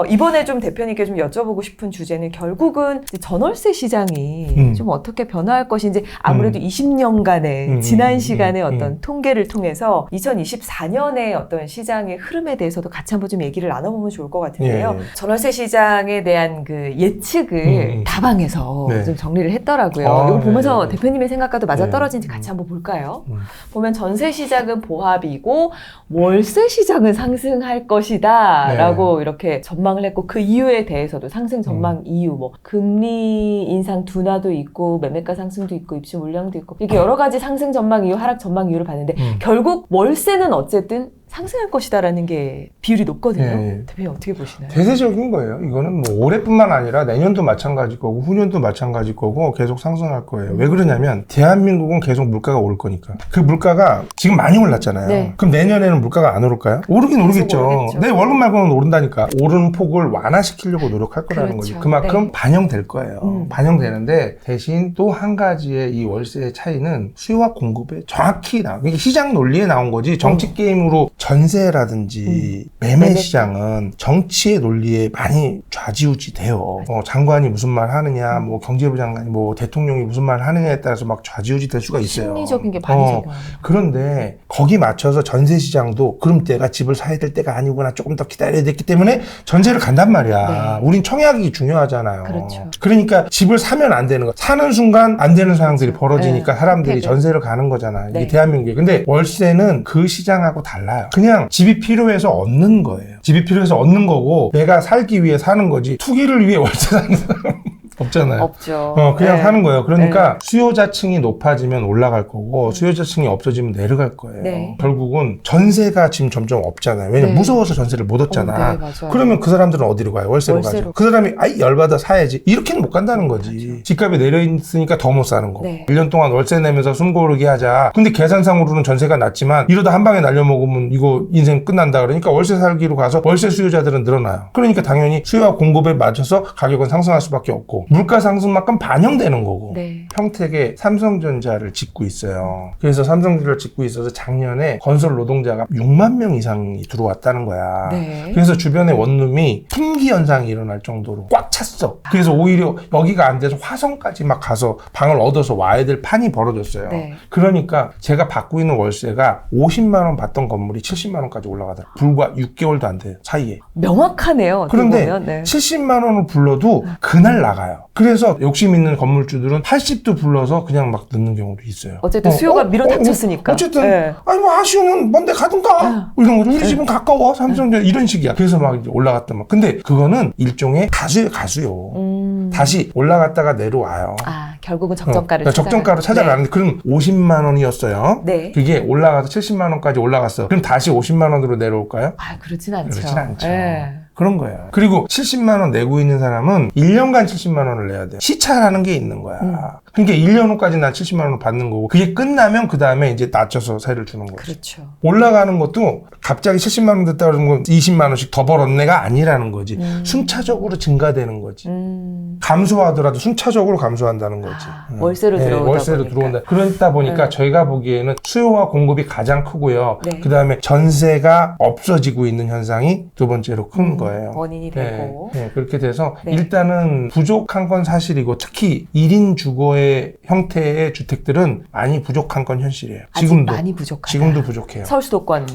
이번에 좀 대표님께 좀 여쭤보고 싶은 주제는 결국은 이제 전월세 시장이 좀 어떻게 변화할 것인지 아무래도 20년간의 지난 시간의 어떤 통계를 통해서 2024년의 어떤 시장의 흐름에 대해서도 같이 한번 좀 얘기를 나눠보면 좋을 것 같은데요. 예. 전월세 시장에 대한 그 예측을 다방에서 네. 좀 정리를 했더라고요. 이거 보면서 대표님의 생각과도 맞아떨어진지 같이 한번 볼까요? 보면 전세 시장은 보합이고 월세 시장은 상승할 것이다 라고 이렇게 전망을 했고 그 이유에 대해서도 상승 전망 이유 뭐 금리 인상 둔화도 있고 매매가 상승도 있고 입주 물량도 있고 이렇게 여러 가지 상승 전망 이유 하락 전망 이유를 봤는데 결국 월세는 어쨌든 상승할 것이다라는 게 비율이 높거든요. 예. 대표님 어떻게 보시나요? 대세적인 거예요. 이거는 뭐 올해뿐만 아니라 내년도 마찬가지일 거고 후년도 마찬가지일 거고 계속 상승할 거예요. 왜 그러냐면 대한민국은 계속 물가가 오를 거니까. 그 물가가 지금 많이 올랐잖아요. 네. 그럼 내년에는 물가가 안 오를까요? 오르긴 오르겠죠. 내 월급 말고는 오른다니까. 오르는 폭을 완화시키려고 노력할 거라는 거죠. 그만큼 반영될 거예요. 반영되는데 대신 또 한 가지의 이 월세의 차이는 수요와 공급에 정확히 이게 시장 논리에 나온 거지 정치 게임으로 전세라든지 매매 시장은 정치의 논리에 많이 좌지우지 돼요. 장관이 무슨 말 하느냐, 뭐 경제부 장관이 뭐 대통령이 무슨 말 하느냐에 따라서 막 좌지우지 될 수가 있어요. 심리적인 게 많이 작용해요. 그런데 거기 맞춰서 전세 시장도 그럼 내가 집을 사야 될 때가 아니구나, 조금 더 기다려야 됐기 때문에 전세를 간단 말이야. 우린 청약이 중요하잖아요. 그렇죠. 그러니까 집을 사면 안 되는 거. 사는 순간 안 되는 상황들이 벌어지니까 사람들이 전세를 가는 거잖아요. 이게 대한민국에. 근데 월세는 그 시장하고 달라요. 그냥 집이 필요해서 얻는 거예요. 집이 필요해서 얻는 거고 내가 살기 위해 사는 거지 투기를 위해 월세 사는 사람 없잖아요. 없죠. 그냥 사는 거예요. 그러니까 수요자층이 높아지면 올라갈 거고 수요자층이 없어지면 내려갈 거예요. 결국은 전세가 지금 점점 없잖아요. 왜냐면 무서워서 전세를 못 얻잖아. 그러면 그 사람들은 어디로 가요? 월세로 가죠. 그 사람이 아이 열받아 사야지. 이렇게는 못 간다는 거지. 집값이 내려있으니까 더 못 사는 거고. 1년 동안 월세 내면서 숨 고르게 하자. 근데 계산상으로는 전세가 낮지만 이러다 한 방에 날려먹으면 이거 인생 끝난다. 그러니까 월세 살기로 가서 월세 수요자들은 늘어나요. 그러니까 당연히 수요와 공급에 맞춰서 가격은 상승할 수밖에 없고 물가 상승만큼 반영되는 거고. 평택에 삼성전자를 짓고 있어요. 그래서 삼성전자를 짓고 있어서 작년에 건설 노동자가 6만 명 이상이 들어왔다는 거야. 그래서 주변에 원룸이 품귀 현상이 일어날 정도로 꽉 찼어. 그래서 오히려 여기가 안 돼서 화성까지 막 가서 방을 얻어서 와야 될 판이 벌어졌어요. 그러니까 제가 받고 있는 월세가 50만 원 받던 건물이 70만 원까지 올라가더라고요. 불과 6개월도 안 돼요. 사이에. 명확하네요. 그런데 70만 원을 불러도 그날 나가요. 그래서 욕심 있는 건물주들은 80도 불러서 그냥 막 넣는 경우도 있어요. 어쨌든 수요가 밀어닥쳤으니까. 어쨌든 아니 뭐 아쉬우면 뭔데 가든가 이런 거죠. 우리 집은 가까워 삼성전자 이런 식이야. 그래서 막 이제 올라갔다 막. 근데 그거는 일종의 가수요. 다시 올라갔다가 내려와요. 결국은 적정가를 적정가로 찾아가는데 그럼 50만 원이었어요. 그게 올라가서 70만 원까지 올라갔어. 그럼 다시 50만 원으로 내려올까요? 그렇진 않죠. 그렇진 않죠. 그런 거야. 그리고 70만 원 내고 있는 사람은 1년간 70만 원을 내야 돼요. 시차라는 게 있는 거야. 그러니까 1년 후까지 난 70만 원을 받는 거고 그게 끝나면 그 다음에 이제 낮춰서 세를 주는 거죠. 그렇죠. 올라가는 것도 갑자기 70만 원 됐다 그러면 20만 원씩 더 벌었네가 아니라는 거지. 순차적으로 증가되는 거지. 감소하더라도 순차적으로 감소한다는 거지. 월세로 들어오다 월세로 들어온다. 그러다 보니까 저희가 보기에는 수요와 공급이 가장 크고요. 그 다음에 전세가 없어지고 있는 현상이 두 번째로 큰 거예요. 원인이 되고. 그렇게 돼서 일단은 부족한 건 사실이고 특히 1인 주거의 형태의 주택들은 많이 부족한 건 현실이에요. 지금도 많이 부족하다. 지금도 부족해요. 서울 수도권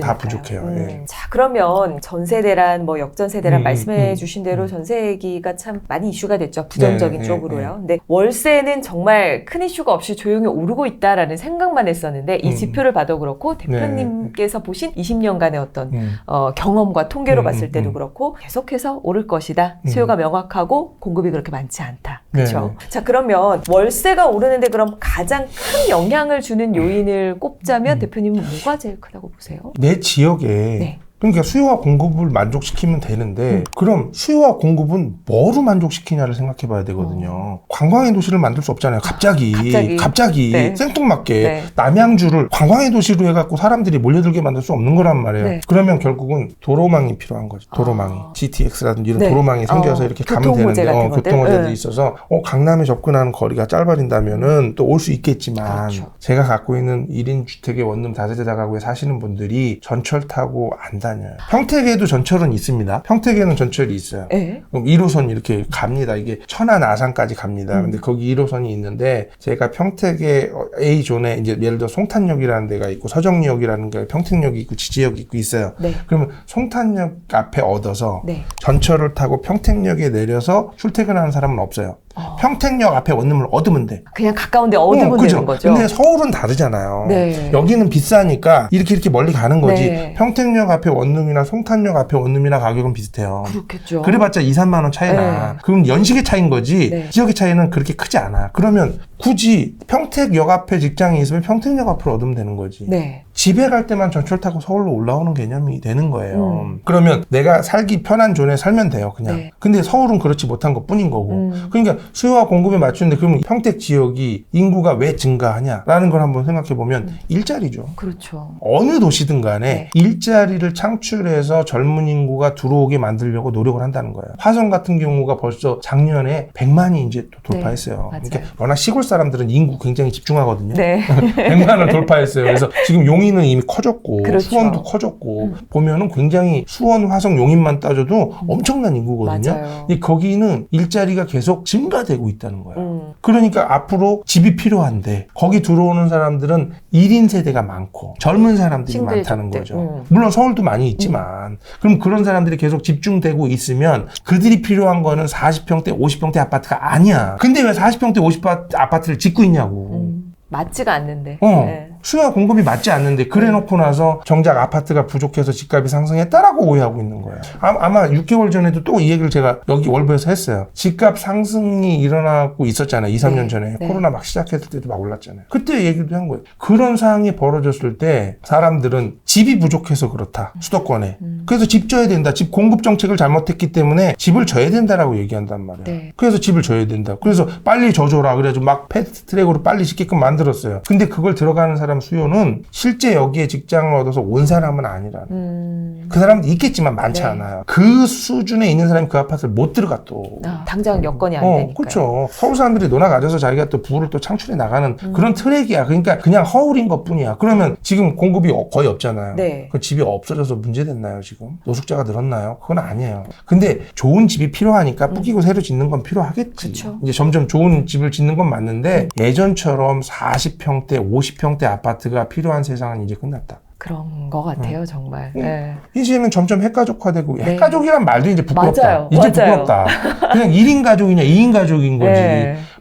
다 부족해요. 자, 그러면 전세 대란, 뭐 역전세 대란 말씀해 주신 대로 전세 얘기가 참 많이 이슈가 됐죠. 부정적인 쪽으로요. 근데 월세는 정말 큰 이슈가 없이 조용히 오르고 있다라는 생각만 했었는데 이 지표를 봐도 그렇고 대표님께서 보신 20년간의 어떤 경험과 통계로 봤을 때도 그렇고 계속해서 오를 것이다. 수요가 명확하고 공급이 그렇게 많지 않다. 그렇죠? 자, 그러면 월세가 오르는데 그럼 가장 큰 영향을 주는 요인을 꼽자면 대표님은 뭐가 제일 크다고 보세요? 내 지역에 그러니까 수요와 공급을 만족시키면 되는데 그럼 수요와 공급은 뭐로 만족시키냐를 생각해 봐야 되거든요. 관광의 도시를 만들 수 없잖아요. 갑자기 생뚱맞게 남양주를 관광의 도시로 해갖고 사람들이 몰려들게 만들 수 없는 거란 말이에요. 그러면 결국은 도로망이 필요한 거죠. 도로망이. GTX라든지 이런 도로망이 생겨서 이렇게 가면 되는데 교통호재들이 있어서 강남에 접근하는 거리가 짧아진다면은 또 올 수 있겠지만 제가 갖고 있는 1인 주택의 원룸 다세대 다가구에 사시는 분들이 전철 타고 안 다녀요. 나뉘어요. 평택에도 전철은 있습니다. 평택에는 전철이 있어요. 그럼 1호선 이렇게 갑니다. 이게 천안 아산까지 갑니다. 근데 거기 1호선이 있는데 제가 평택의 A존에 이제 예를 들어 송탄역이라는 데가 있고 서정리역이라는 게 평택역이 있고 지지역이 있고 있어요. 그러면 송탄역 앞에 얻어서 전철을 타고 평택역에 내려서 출퇴근하는 사람은 없어요. 평택역 앞에 원룸을 얻으면 돼. 그냥 가까운데 얻으면 되는 거죠. 근데 서울은 다르잖아요. 여기는 비싸니까 이렇게 멀리 가는 거지. 평택역 앞에 원룸이나 송탄역 앞에 원룸이나 가격은 비슷해요. 그렇겠죠. 그래봤자 2, 3만 원 차이나. 그럼 연식의 차이인 거지. 지역의 차이는 그렇게 크지 않아. 그러면 굳이 평택역 앞에 직장이 있으면 평택역 앞을 얻으면 되는 거지. 집에 갈 때만 전철 타고 서울로 올라오는 개념이 되는 거예요. 그러면 내가 살기 편한 존에 살면 돼요, 그냥. 근데 서울은 그렇지 못한 것 뿐인 거고. 그러니까 수요와 공급에 맞추는데 그러면 평택 지역이 인구가 왜 증가하냐라는 걸 한번 생각해 보면 일자리죠. 그렇죠. 어느 도시든 간에 일자리를 창출해서 젊은 인구가 들어오게 만들려고 노력을 한다는 거예요. 화성 같은 경우가 벌써 작년에 100만이 이제 또 돌파했어요. 그러니까 워낙 시골 사람들은 인구 굉장히 집중하거든요. 100만을 돌파했어요. 그래서 지금 용인은 이미 커졌고 수원도 커졌고 보면은 굉장히 수원, 화성, 용인만 따져도 엄청난 인구거든요. 근데 거기는 일자리가 계속 증가되고 있다는 거예요. 그러니까 앞으로 집이 필요한데 거기 들어오는 사람들은 1인 세대가 많고 젊은 사람들이 많다는 거죠. 물론 서울도 많이 있지만 그럼 그런 사람들이 계속 집중되고 있으면 그들이 필요한 거는 40평대, 50평대 아파트가 아니야. 근데 왜 40평대, 50평대 아파트를 짓고 있냐고. 맞지가 않는데. 수요와 공급이 맞지 않는데 그래 놓고 나서 정작 아파트가 부족해서 집값이 상승했다라고 오해하고 있는 거예요. 아마 6개월 전에도 또 이 얘기를 제가 여기 월부에서 했어요. 집값 상승이 일어나고 있었잖아요. 2, 3년 전에. 코로나 막 시작했을 때도 막 올랐잖아요. 그때 얘기도 한 거예요. 그런 상황이 벌어졌을 때 사람들은 집이 부족해서 그렇다. 수도권에. 그래서 집 줘야 된다. 집 공급 정책을 잘못했기 때문에 집을 줘야 된다라고 얘기한단 말이에요. 그래서 집을 줘야 된다. 그래서 빨리 줘줘라. 그래가지고 막 패스트 트랙으로 빨리 짓게끔 만들었어요. 근데 그걸 들어가는 사람 수요는 실제 여기에 직장을 얻어서 온 사람은 아니라는. 그 사람도 있겠지만 많지 않아요. 그 수준에 있는 사람이 그 아파트를 못 들어가 또. 당장 여건이 안 되니까. 그렇죠. 서울 사람들이 논아 가져서 자기가 또 부를 또 창출해 나가는 그런 트랙이야. 그러니까 그냥 허울인 것뿐이야. 그러면 지금 공급이 거의 없잖아요. 그 집이 없어져서 문제됐나요 지금? 노숙자가 늘었나요? 그건 아니에요. 근데 좋은 집이 필요하니까 뿌기고 새로 짓는 건 필요하겠지. 이제 점점 좋은 집을 짓는 건 맞는데 예전처럼 40평대, 50평대 아파트가 필요한 세상은 이제 끝났다. 그런 것 같아요, 정말. 이제는 점점 핵가족화되고 핵가족이란 말도 이제 부끄럽다. 맞아요. 이제 부끄럽다. 그냥 1인 가족이냐 2인 가족인 거지.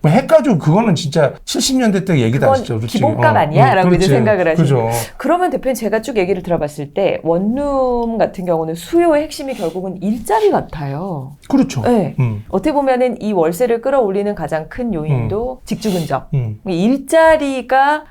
뭐 핵가족 그거는 진짜 70년대 때 얘기다 진짜. 기본값 아니야? 라고 이제 생각을 하시죠. 그죠. 그러면 대표님 제가 쭉 얘기를 들어봤을 때 원룸 같은 경우는 수요의 핵심이 결국은 일자리 같아요. 그렇죠. 어떻게 보면은 이 월세를 끌어올리는 가장 큰 요인도 직주 근접. 일자리가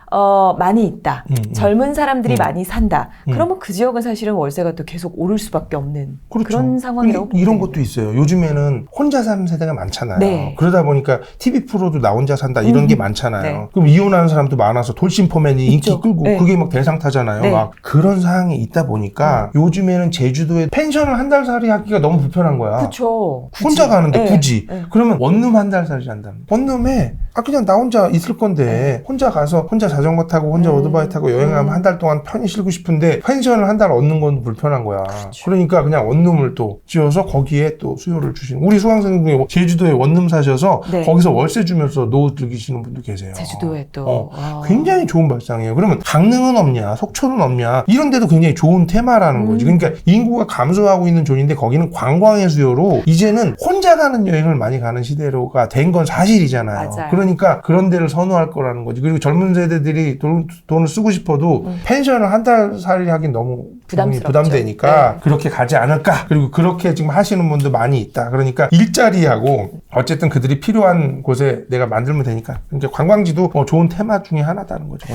많이 있다. 젊은 사람들이 많이 산다. 그러면 그 지역은 사실은 월세가 또 계속 오를 수밖에 없는 그런 상황이라고 보면 이런 것도 있어요. 요즘에는 혼자 사는 세대가 많잖아요. 그러다 보니까 TV 프로도 나 혼자 산다 이런 게 많잖아요. 그럼 이혼하는 사람도 많아서 돌싱포맨이 인기 끌고 그게 막 대상 타잖아요. 막 그런 상황이 있다 보니까 요즘에는 제주도에 펜션을 한 달 살이 하기가 너무 불편한 거야. 그렇죠. 혼자 가는데 굳이. 그러면 원룸 한 달 살이 한다. 원룸에 그냥 나 혼자 있을 건데 혼자 가서 혼자 자전거 타고 혼자 오토바이 타고 여행하면 한 달 동안 편히 쉬고 싶은데 펜션을 한 달 얻는 건 불편한 거야. 그러니까 그냥 원룸을 또 지어서 거기에 또 수요를 주시는. 우리 수강생 중에 제주도에 원룸 사셔서 거기서 월세 주면서 노후 즐기시는 분도 계세요. 제주도에 또. 굉장히 좋은 발상이에요. 그러면 강릉은 없냐, 속초는 없냐 이런 데도 굉장히 좋은 테마라는 거지. 그러니까 인구가 감소하고 있는 존인데 거기는 관광의 수요로 이제는 혼자 가는 여행을 많이 가는 시대로가 된 건 사실이잖아요. 그러니까 그런 데를 선호할 거라는 거지. 그리고 젊은 세대들이 돈을 쓰고 싶어도 펜션을 한 달 살이 하긴 너무 부담되니까 그렇게 가지 않을까. 그리고 그렇게 지금 하시는 분도 많이 있다. 그러니까 일자리하고 어쨌든 그들이 필요한 곳에 내가 만들면 되니까. 그러니까 관광지도 좋은 테마 중에 하나다는 거죠.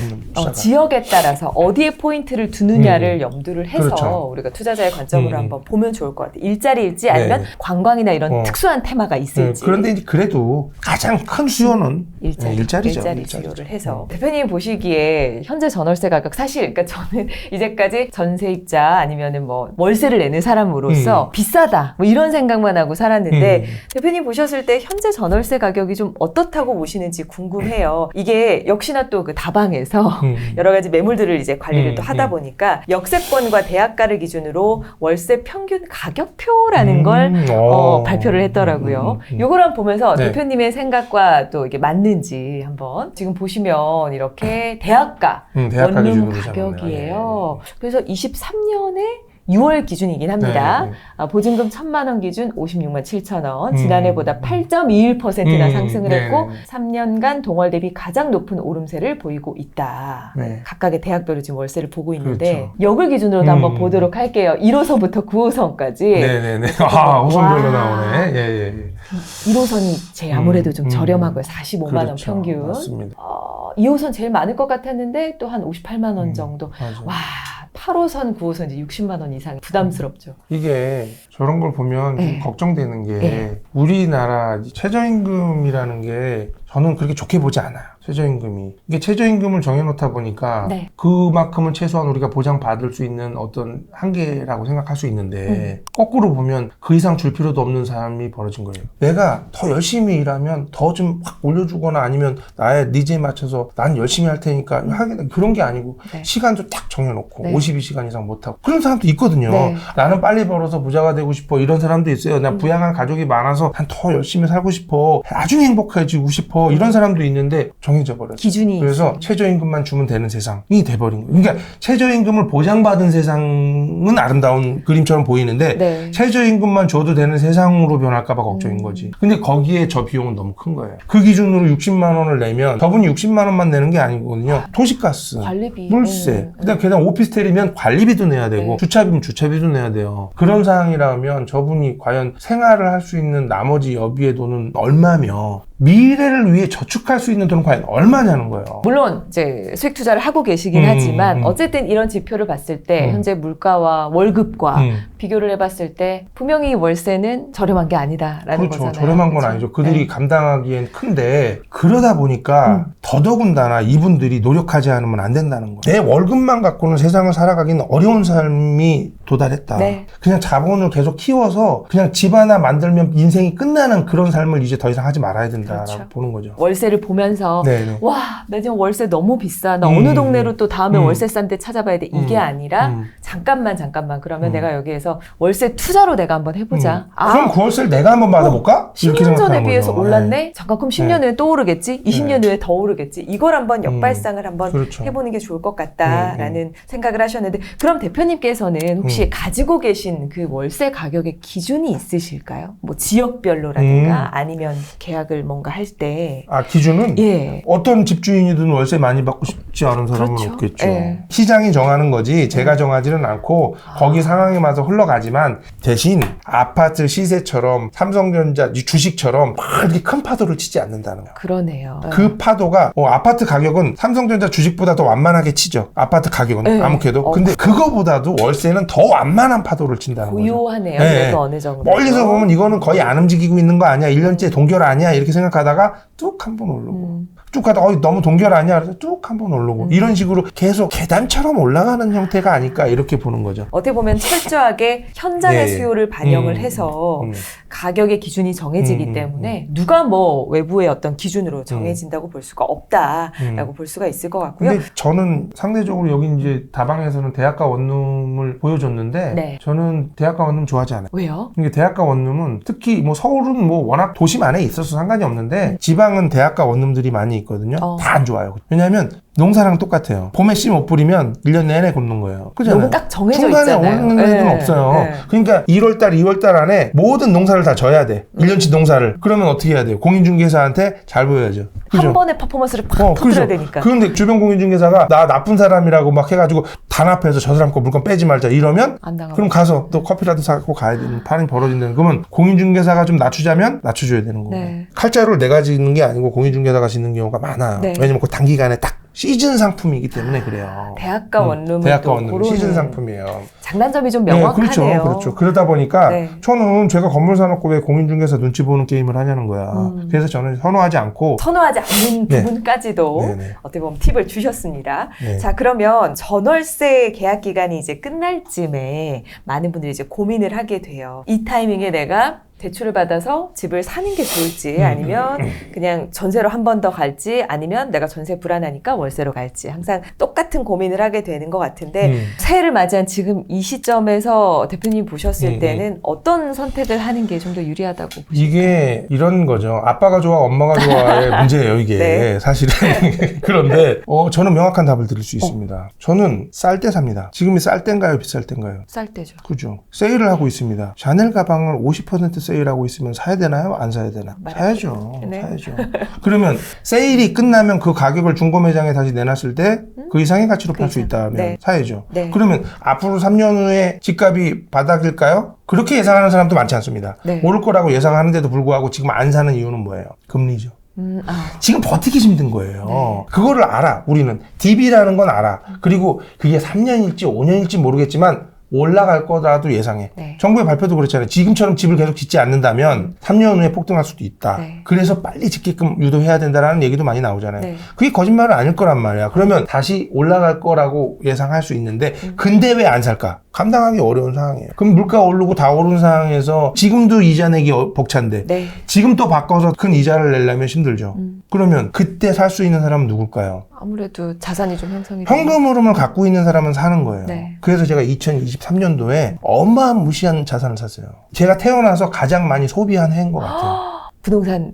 지역에 따라서 어디에 포인트를 두느냐를 염두를 해서 우리가 투자자의 관점으로 한번 보면 좋을 것 같아요. 일자리일지 아니면 관광이나 이런 특수한 테마가 있을지. 그런데 이제 그래도 가장 큰 수요는 일자리죠. 일자리 수요를 해서. 대표님 보시기에 현재 전월세 가격 사실 그러니까 저는 이제까지 전세 공급자 아니면은 뭐 월세를 내는 사람으로서 비싸다 뭐 이런 생각만 하고 살았는데 대표님 보셨을 때 현재 전월세 가격이 좀 어떻다고 보시는지 궁금해요. 이게 역시나 또 그 다방에서 여러 가지 매물들을 이제 관리를 또 하다 보니까 역세권과 대학가를 기준으로 월세 평균 가격표라는 걸 발표를 했더라고요. 요걸 한번 보면서 네. 대표님의 생각과 또 이게 맞는지 한번 지금 보시면 이렇게 대학가 대학가 원룸 기준으로 가격이에요. 그래서 23년에 6월 기준이긴 합니다. 보증금 1,000만 원 기준 56만 7천 원. 지난해보다 8.21%나 상승을 했고 3년간 동월 대비 가장 높은 오름세를 보이고 있다. 네. 각각의 대학별로 지금 월세를 보고 있는데 그렇죠. 역을 기준으로도 한번 보도록 할게요. 1호선부터 9호선까지. 네네네. 아, 호선별로 나오네. 예. 1호선이 제일 아무래도 좀 저렴하고요. 45만 원 그렇죠. 평균. 맞습니다. 2호선 제일 많을 것 같았는데 또 한 58만 원 정도. 맞아요. 와, 8호선, 9호선 이제 60만 원 이상 부담스럽죠. 이게 저런 걸 보면 좀 네. 걱정되는 게 네. 우리나라 최저임금이라는 게 저는 그렇게 좋게 보지 않아요. 최저임금이. 이게 최저임금을 정해놓다 보니까 네. 그만큼은 최소한 우리가 보장받을 수 있는 어떤 한계라고 생각할 수 있는데 거꾸로 보면 그 이상 줄 필요도 없는 삶이 벌어진 거예요. 내가 더 열심히 일하면 더 좀 확 올려주거나 아니면 나의 니즈에 맞춰서 난 열심히 할 테니까 하겠다. 그런 게 아니고 네. 시간도 시간도 딱 정해놓고 네. 52시간 이상 못하고 그런 사람도 있거든요. 네. 나는 빨리 벌어서 부자가 되고 싶어 이런 사람도 있어요. 나 부양한 가족이 많아서 난 더 열심히 살고 싶어 나중에 행복해지고 싶어 이런 사람도 있는데 정해져 버렸어요. 기준이 그래서 최저임금만 주면 되는 세상이 돼버린 거예요. 그러니까 최저임금을 보장받은 세상은 아름다운 그림처럼 보이는데 네. 최저임금만 줘도 되는 세상으로 변할까 봐 걱정인 거지. 근데 거기에 저 비용은 너무 큰 거예요. 그 기준으로 60만 원을 내면 저분이 60만 원만 내는 게 아니거든요. 도시가스, 관리비, 물세, 그다음 게다가 오피스텔이면 관리비도 내야 되고 네. 주차비면 주차비도 내야 돼요. 그런 상황이라면 저분이 과연 생활을 할 수 있는 나머지 여비의 돈은 얼마며 미래를 위해 저축할 수 있는 돈은 과연 얼마냐는 거예요. 물론 이제 수익 투자를 하고 계시긴 하지만 어쨌든 이런 지표를 봤을 때 현재 물가와 월급과 비교를 해봤을 때 분명히 월세는 저렴한 게 아니다라는 그렇죠. 거잖아요. 저렴한 건 그렇죠? 아니죠. 그들이 네. 감당하기엔 큰데 그러다 보니까 더더군다나 이분들이 노력하지 않으면 안 된다는 거예요. 내 월급만 갖고는 세상을 살아가기는 어려운 삶이 도달했다. 네. 그냥 자본을 계속 키워서 그냥 집 하나 만들면 인생이 끝나는 그런 삶을 이제 더 이상 하지 말아야 된다라고 그렇죠. 보는 거죠. 월세를 보면서 네네. 와, 나 지금 월세 너무 비싸. 나 어느 동네로 또 다음에 월세 싼 데 찾아봐야 돼. 이게 아니라 잠깐만 그러면 내가 여기에서 월세 투자로 내가 한번 해보자. 그럼 그 월세를 내가 한번 받아볼까? 이렇게 10년 전에 생각하는 비해서 거죠. 올랐네? 네. 잠깐 그럼 10년 후에 또 오르겠지? 20년 후에 더 오르겠지? 이걸 한번 역발상을 한번 그렇죠. 해보는 게 좋을 것 같다라는 생각을 하셨는데 그럼 대표님께서는 혹시 가지고 계신 그 월세 가격의 기준이 있으실까요? 뭐 지역별로라든가 아니면 계약을 뭔가 할 때 아, 기준은? 예. 어떤 집주인이든 월세 많이 받고 싶지 않은 사람은 그렇죠. 없겠죠. 예. 시장이 정하는 거지 제가 정하지는 않고 거기 상황에 맞아 흘러가지만 대신 아파트 시세처럼 삼성전자 주식처럼 막 이렇게 큰 파도를 치지 않는다는 거예요. 그러네요. 그 파도가 아파트 가격은 삼성전자 주식보다 더 완만하게 치죠. 아파트 가격은 네. 아무래도. 근데 그거보다도 월세는 더 완만한 파도를 친다는 거죠. 고요하네요. 네. 그래도 어느 정도. 멀리서 보면 이거는 거의 안 움직이고 있는 거 아니야. 1년째 동결 아니야. 이렇게 생각하다가 뚝 한 번 오르고. 쭉 가다가 너무 동결 아니야. 그래서 쭉 한 번 오르고. 이런 식으로 계속 계단처럼 올라가는 형태가 아닐까 이렇게 보는 거죠. 어떻게 보면 철저하게 현장의 예. 수요를 반영을 해서 가격의 기준이 정해지기 때문에 누가 뭐 외부의 어떤 기준으로 정해진다고 볼 수가 없다라고 볼 수가 있을 것 같고요. 근데 저는 상대적으로 여기 이제 다방에서는 대학가 원룸을 보여줬는데 네. 저는 대학가 원룸 좋아하지 않아요. 왜요? 이게 대학가 원룸은 특히 뭐 서울은 뭐 워낙 도심 안에 있어서 상관이 없는데 지방은 대학가 원룸들이 많이 있거든요. 다 안 좋아요. 왜냐하면 농사랑 똑같아요. 봄에 씨 못 뿌리면 1년 내내 굶는 거예요. 그잖아요. 너무 딱 정해져 중간에 있잖아요. 오는 애들은 없어요. 네. 그러니까 1월달, 2월달 안에 모든 농사를 다 져야 돼. 1년치 농사를. 그러면 어떻게 해야 돼요? 공인중개사한테 잘 보여야죠. 그죠? 한 번에 퍼포먼스를 팍 터뜨려야 되니까. 그런데 주변 공인중개사가 나 나쁜 사람이라고 막 해가지고 단합해서 저 사람 거 물건 빼지 말자 이러면 안 당하고. 그럼 가서 또 커피라도 사갖고 가야 되는 판이 벌어진다는 그러면 공인중개사가 좀 낮추자면 낮춰줘야 되는 거고 네. 칼자루를 내가 짓는 게 아니고 공인중개사가 짓는 경우가 많아요. 네. 왜냐면 그 단기간에 딱 시즌 상품이기 때문에 그래요. 대학가 원룸은 대학가 원룸 시즌 상품이에요. 장단점이 좀 명확하네요. 네, 그렇죠. 그러다 보니까 네. 저는 제가 건물 사놓고 왜 공인중개사 눈치 보는 게임을 하냐는 거야. 그래서 저는 선호하지 않고 선호하지 않는 네. 부분까지도 네네. 어떻게 보면 팁을 주셨습니다. 네. 자, 그러면 전월세 계약 기간이 이제 끝날 쯤에 많은 분들이 이제 고민을 하게 돼요. 이 타이밍에 내가 대출을 받아서 집을 사는 게 좋을지 아니면 그냥 전세로 한 번 더 갈지 아니면 내가 전세 불안하니까 월세로 갈지 항상 똑같은 고민을 하게 되는 것 같은데 새해를 맞이한 지금 이 시점에서 대표님 보셨을 때는 어떤 선택을 하는 게 좀 더 유리하다고 보십니까? 이게 이런 거죠. 아빠가 좋아, 엄마가 좋아의 문제예요, 이게. 네. 사실은. 그런데, 저는 명확한 답을 드릴 수 있습니다. 저는 쌀 때 삽니다. 지금이 쌀 때인가요, 비쌀 때인가요? 쌀 때죠. 그죠. 세일을 하고 있습니다. 샤넬 가방을 50% 세일하고 있으면 사야 되나요? 안 사야 되나? 사야죠. 네. 사야죠. 그러면 세일이 끝나면 그 가격을 중고매장에 다시 내놨을 때 그 이상의 가치로 팔 수 있다면 네. 사야죠. 네. 그러면 앞으로 3년 후에 집값이 바닥일까요? 그렇게 예상하는 사람도 많지 않습니다. 네. 오를 거라고 예상하는데도 불구하고 지금 안 사는 이유는 뭐예요? 금리죠. 아. 지금 버티기 힘든 거예요. 네. 그거를 알아. 우리는 DB라는 건 알아. 그리고 그게 3년일지 5년일지 모르겠지만 올라갈 거라도 예상해. 네. 정부의 발표도 그렇잖아요. 지금처럼 집을 계속 짓지 않는다면 3년 후에 폭등할 수도 있다. 네. 그래서 빨리 짓게끔 유도해야 된다라는 얘기도 많이 나오잖아요. 네. 그게 거짓말은 아닐 거란 말이야. 그러면 다시 올라갈 거라고 예상할 수 있는데 근데 왜 안 살까? 감당하기 어려운 상황이에요. 그럼 물가 오르고 다 오른 상황에서 지금도 이자 내기 벅찬데 네. 지금 또 바꿔서 큰 이자를 내려면 힘들죠. 그러면 그때 살 수 있는 사람은 누굴까요? 아무래도 자산이 좀 형성이 되는 현금 흐름을 갖고 있는 사람은 사는 거예요. 네. 그래서 제가 2023년도에 어마무시한 자산을 샀어요. 제가 태어나서 가장 많이 소비한 해인 것 같아요. 부동산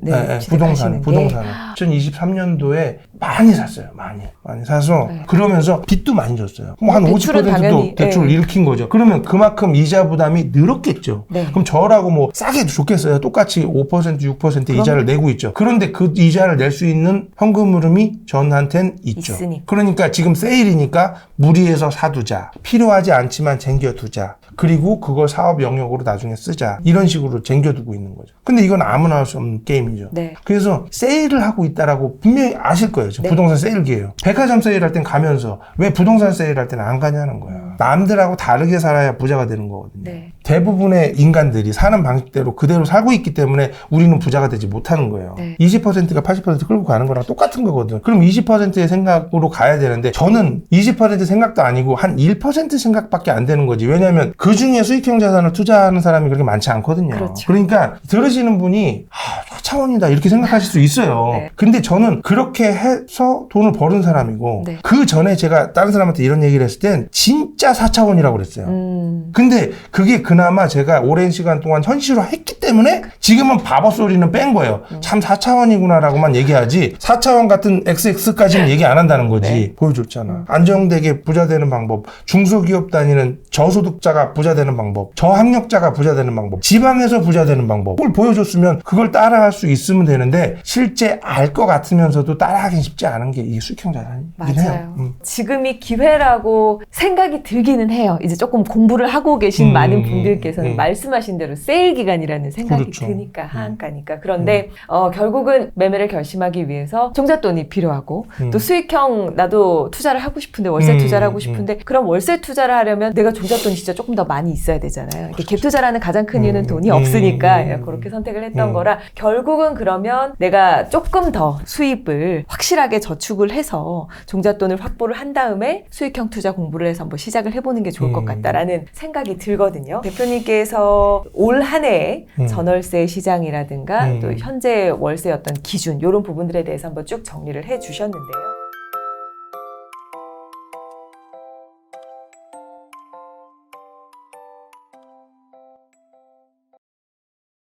부동산. 2023년도에 많이 샀어요. 많이 사서 그러면서 빚도 많이 졌어요. 뭐 한 대출은 50%도 당연히, 대출을 일으킨 거죠. 그러면 그만큼 이자 부담이 늘었겠죠. 네. 그럼 저라고 뭐 싸게 좋겠어요. 똑같이 5%, 6% 이자를 내고 있죠. 그런데 그 이자를 낼 수 있는 현금 흐름이 저한테는 있죠. 있으니까. 그러니까 지금 세일이니까 무리해서 사두자. 필요하지 않지만 쟁겨두자. 그리고 그걸 사업 영역으로 나중에 쓰자. 이런 식으로 쟁겨두고 있는 거죠. 근데 이건 아무나 할 수 없는 게임이죠. 네. 그래서 세일을 하고 있다라고 분명히 아실 거예요. 지금 네. 부동산 세일기예요. 백화점 세일할 땐 가면서 왜 부동산 세일할 때는 안 가냐는 거야. 남들하고 다르게 살아야 부자가 되는 거거든요. 네. 대부분의 인간들이 사는 방식대로 그대로 살고 있기 때문에 우리는 부자가 되지 못하는 거예요. 네. 20%가 80% 끌고 가는 거랑 똑같은 거거든. 그럼 20%의 생각으로 가야 되는데 저는 20% 생각도 아니고 한 1% 생각밖에 안 되는 거지. 왜냐하면 그 중에 수익형 자산을 투자하는 사람이 그렇게 많지 않거든요. 그렇죠. 그러니까 들으시는 분이 차원이다 이렇게 생각하실 수 있어요. 네. 근데 저는 그렇게 해서 돈을 버는 사람이고 네. 그 전에 제가 다른 사람한테 이런 얘기를 했을 땐 진짜 4차원이라고 그랬어요. 근데 그게 그나마 제가 오랜 시간 동안 현실화 했기 때문에 지금은 바보 소리는 뺀 거예요. 참 4차원이구나라고만 얘기하지 4차원 같은 XX까지는 얘기 안 한다는 거지. 네. 보여줬잖아. 안정되게 부자 되는 방법, 중소기업 다니는 저소득자가 부자 되는 방법, 저학력자가 부자 되는 방법, 지방에서 부자 되는 방법. 그걸 보여줬으면 그걸 따라할 수 있으면 되는데 실제 알 것 같으면서도 따라하긴 쉽지 않은 게 이게 수익형 자산이긴 해요. 맞아요. 지금이 기회라고 생각이 들기는 해요. 이제 조금 공부를 하고 계신 많은 분들께서는 말씀하신 대로 세일 기간이라는 생각이 그렇죠. 드니까 하한가니까. 그런데 결국은 매매를 결심하기 위해서 종잣돈이 필요하고 또 수익형 나도 투자를 하고 싶은데 월세 투자를 하고 싶은데 그럼 월세 투자를 하려면 내가 종잣돈이 진짜 조금 더 많이 있어야 되잖아요. 이렇게 갭 투자라는 가장 큰 이유는 돈이 없으니까 그렇게 선택을 했던 거라 결국은 그러면 내가 조금 더 수입을 확실하게 저축을 해서 종잣돈을 확보를 한 다음에 수익형 투자 공부를 해서 한번 시작을 해보는 게 좋을 것 같다라는 생각이 들거든요. 대표님께서 올 한 해 전월세 시장이라든가 또 현재 월세 어떤 기준 이런 부분들에 대해서 한번 쭉 정리를 해 주셨는데요.